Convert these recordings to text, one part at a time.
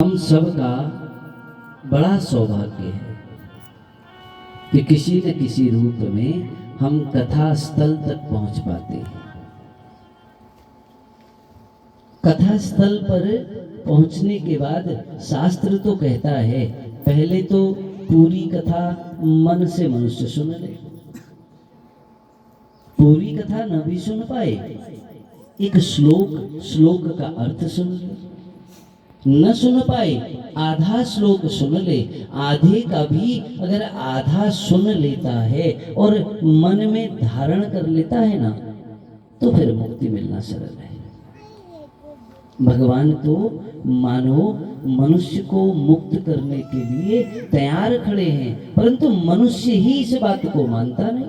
हम सब का बड़ा सौभाग्य है कि किसी न किसी रूप में हम कथा स्थल तक पहुंच पाते हैं। कथा स्थल पर पहुंचने के बाद शास्त्र तो कहता है पहले तो पूरी कथा मन से मनुष्य सुन ले। पूरी कथा न भी सुन पाए, एक श्लोक का अर्थ सुन ले। न सुन पाए, आधा श्लोक सुन ले। आधे का भी अगर आधा सुन लेता है और मन में धारण कर लेता है ना, तो फिर मुक्ति मिलना सरल है। भगवान तो मानो मनुष्य को मुक्त करने के लिए तैयार खड़े हैं, परंतु मनुष्य ही इस बात को मानता नहीं।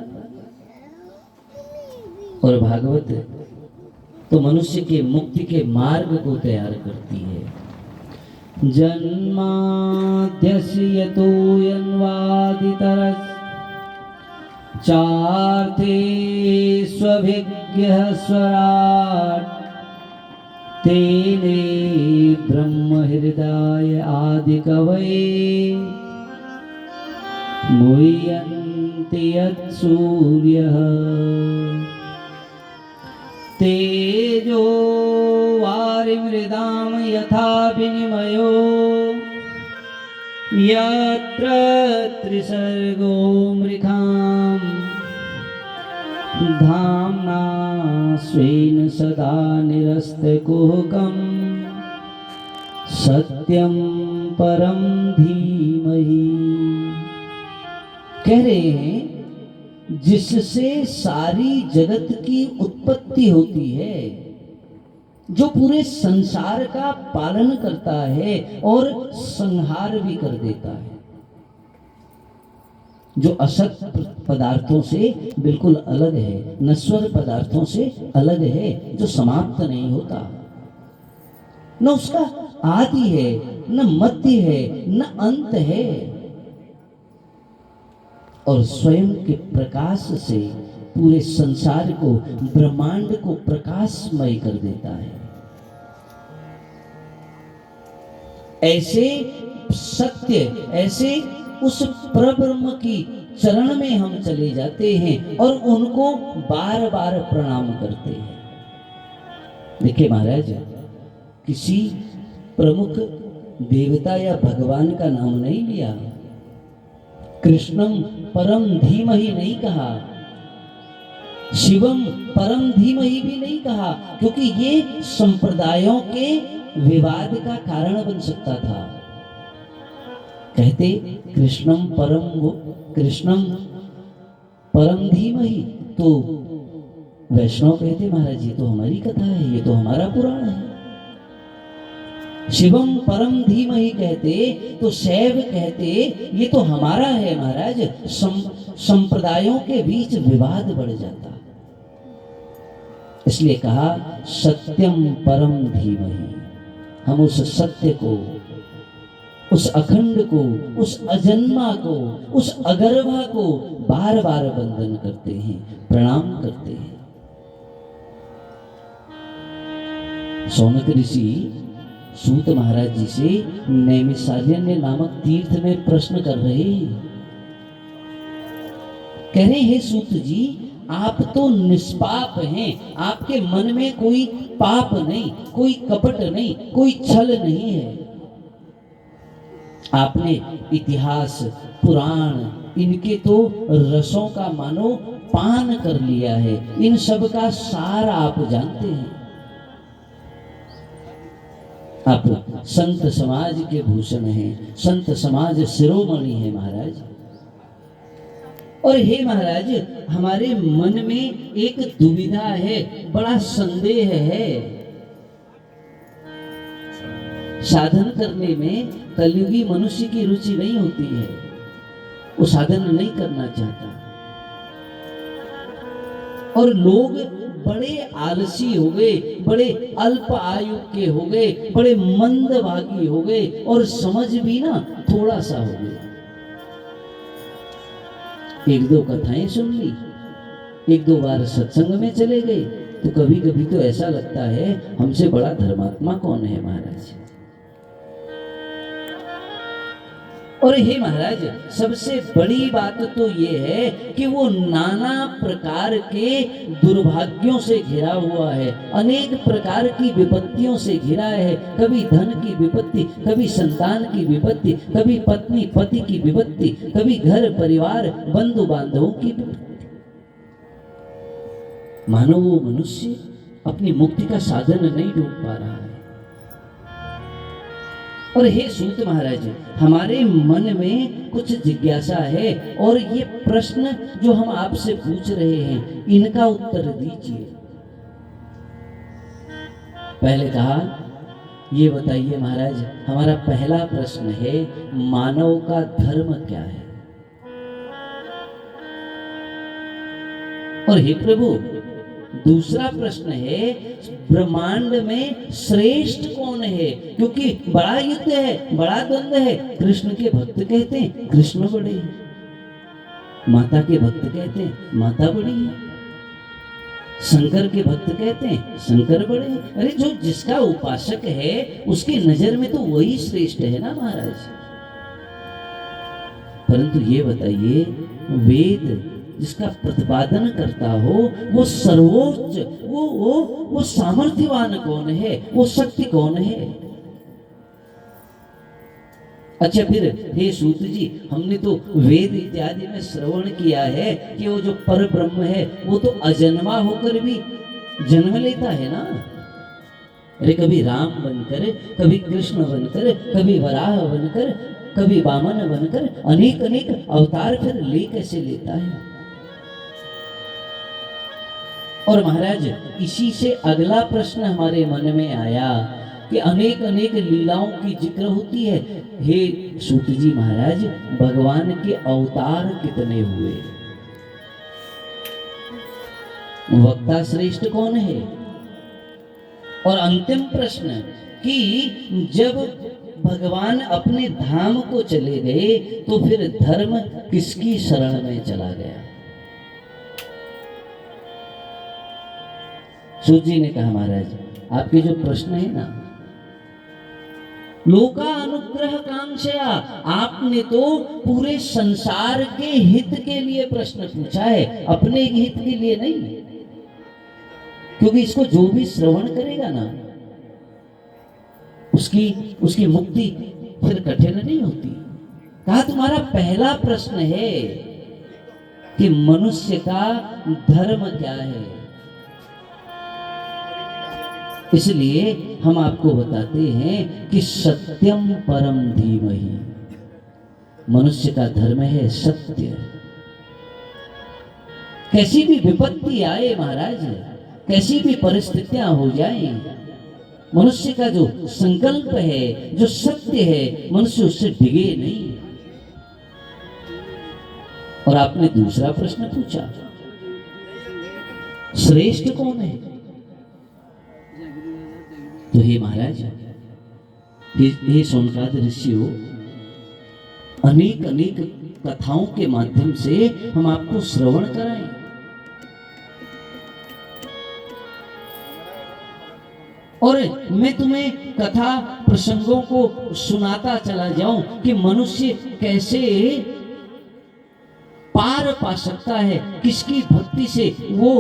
और भागवत तो मनुष्य के मुक्ति के मार्ग को तैयार करती है। जन्माद्यस्य यतोऽन्वादितरस् चार्थे स्वभिज्ञः स्वराट् तेने ब्रह्महृदाय आदिकवये मुह्यन्ति यत्सूर्यः तेजो वारिमृदां यथा विनिमयो यत्र त्रिसर्गो मृगां धाम्ना स्वेन सदा निरस्तकुहकं सत्यं परं धीमहि। कह रहे हैं जिससे सारी जगत की उत्पत्ति होती है, जो पूरे संसार का पालन करता है और संहार भी कर देता है, जो असत पदार्थों से बिल्कुल अलग है, नश्वर पदार्थों से अलग है, जो समाप्त नहीं होता, न उसका आदि है, न मध्य है, न अंत है, और स्वयं के प्रकाश से पूरे संसार को, ब्रह्मांड को प्रकाशमय कर देता है। ऐसे सत्य, ऐसे उस परब्रह्म की चरण में हम चले जाते हैं और उनको बार बार प्रणाम करते हैं। देखिए महाराज, किसी प्रमुख देवता या भगवान का नाम नहीं लिया, कृष्णम परम धीमहि नहीं कहा, शिवम परम धीमहि भी नहीं कहा, क्योंकि ये संप्रदायों के विवाद का कारण बन सकता था। कहते कृष्णम परम धीमहि, तो वैष्णव कहते महाराज ये तो हमारी कथा है, ये तो हमारा पुराण है। शिवम परम धीमहि कहते तो शैव कहते ये तो हमारा है महाराज। संप्रदायों के बीच विवाद बढ़ जाता, इसलिए कहा सत्यम परम धीमहि। हम उस सत्य को, उस अखंड को, उस अजन्मा को, उस अगर्भा को बार बार वंदन करते हैं, प्रणाम करते हैं। शौनक ऋषि सूत महाराज जी से नैमिषारण्य नामक तीर्थ में प्रश्न कर रहे हैं। कह रहे हैं सूत जी, आप तो निष्पाप हैं, आपके मन में कोई पाप नहीं, कोई कपट नहीं, कोई छल नहीं है। आपने इतिहास, पुराण, इनके तो रसों का मानो पान कर लिया है, इन सब का सार आप जानते हैं। आप संत समाज के भूषण हैं, संत समाज शिरोमणि है महाराज। और हे महाराज, हमारे मन में एक दुविधा है, बड़ा संदेह है। साधन करने में कलयुगी मनुष्य की रुचि नहीं होती है, वो साधन नहीं करना चाहता, और लोग बड़े आलसी हो गए, बड़े अल्प आयु के हो गए, बड़े मंदभागी हो गए, और समझ भी ना थोड़ा सा हो गए। एक दो कथाएं सुन ली, एक दो बार सत्संग में चले गए, तो कभी कभी तो ऐसा लगता है हमसे बड़ा धर्मात्मा कौन है महाराज। और हे महाराज, सबसे बड़ी बात तो ये है कि वो नाना प्रकार के दुर्भाग्यों से घिरा हुआ है, अनेक प्रकार की विपत्तियों से घिरा है। कभी धन की विपत्ति, कभी संतान की विपत्ति, कभी पत्नी पति की विपत्ति, कभी घर परिवार बंधु बांधवों की विपत्ति। मानो वो मनुष्य अपनी मुक्ति का साधन नहीं ढूंढ पा रहा है। और हे सूत महाराज, हमारे मन में कुछ जिज्ञासा है और ये प्रश्न जो हम आपसे पूछ रहे हैं, इनका उत्तर दीजिए। पहले कहा, ये बताइए महाराज, हमारा पहला प्रश्न है, मानव का धर्म क्या है? और हे प्रभु, दूसरा प्रश्न है, ब्रह्मांड में श्रेष्ठ कौन है? क्योंकि बड़ा युद्ध है, बड़ा द्वंद्व है। कृष्ण के भक्त कहते हैं कृष्ण बड़े हैं, माता के भक्त कहते हैं माता बड़ी है, शंकर के भक्त कहते हैं शंकर बड़े हैं। अरे जो जिसका उपासक है उसकी नजर में तो वही श्रेष्ठ है ना महाराज। परंतु ये बताइए, वेद जिसका प्रतिपादन करता हो, वो सर्वोच्च, वो सामर्थ्यवान कौन है? वो शक्ति कौन है? अच्छा फिर हे सूत जी, हमने तो वेद इत्यादि में श्रवण किया है कि वो जो पर ब्रह्म है वो तो अजन्मा होकर भी जन्म लेता है ना। अरे कभी राम बनकर, कभी कृष्ण बनकर, कभी वराह बनकर, कभी वामन बनकर, अनेक अनेक अवतार फिर ले कैसे लेता है? और महाराज, इसी से अगला प्रश्न हमारे मन में आया कि अनेक अनेक लीलाओं की जिक्र होती है। हे सूत जी महाराज, भगवान के अवतार कितने हुए? वक्ता श्रेष्ठ कौन है? और अंतिम प्रश्न कि जब भगवान अपने धाम को चले गए तो फिर धर्म किसकी शरण में चला गया? सूत जी ने कहा, महाराज आपके जो प्रश्न है ना, लोका अनुग्रह कांक्षया, आपने तो पूरे संसार के हित के लिए प्रश्न पूछा है, अपने हित के लिए नहीं। क्योंकि इसको जो भी श्रवण करेगा ना, उसकी मुक्ति फिर कठिन नहीं होती। कहा तुम्हारा पहला प्रश्न है कि मनुष्य का धर्म क्या है, इसलिए हम आपको बताते हैं कि सत्यम परम धीमहि, मनुष्य का धर्म है सत्य। कैसी भी विपत्ति आए महाराज, कैसी भी परिस्थितियां हो जाएं, मनुष्य का जो संकल्प है, जो सत्य है, मनुष्य उससे डिगे नहीं। और आपने दूसरा प्रश्न पूछा, श्रेष्ठ कौन है? तो हे महाराज, हे सोनकाद ऋषियों, अनेक अनेक कथाओं के माध्यम से हम आपको श्रवण कराएं। और मैं तुम्हें कथा प्रसंगों को सुनाता चला जाऊं कि मनुष्य कैसे पार पा सकता है, किसकी भक्ति से वो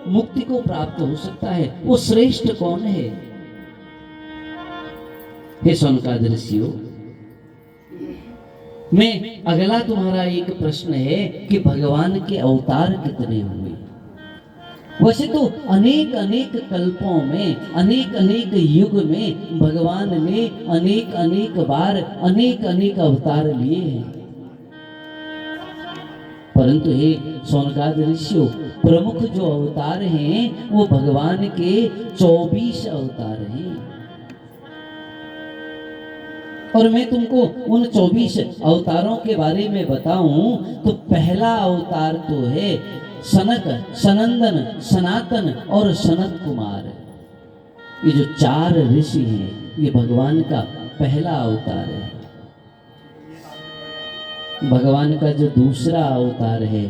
मुक्ति को प्राप्त हो सकता है, वो श्रेष्ठ कौन है। हे सोनकाद ऋषियों, में अगला तुम्हारा एक प्रश्न है कि भगवान के अवतार कितने हुए? वैसे तो अनेक अनेक कल्पों में, अनेक अनेक युग में भगवान ने अनेक अनेक बार अनेक अनेक अवतार लिए हैं। परंतु हे सोनकाद ऋषियों, प्रमुख जो अवतार हैं वो भगवान के 24 अवतार हैं। और मैं तुमको उन 24 अवतारों के बारे में बताऊं तो पहला अवतार तो है सनक, सनंदन, सनातन और सनत कुमार। ये जो 4 ऋषि हैं, ये भगवान का पहला अवतार है। भगवान का जो दूसरा अवतार है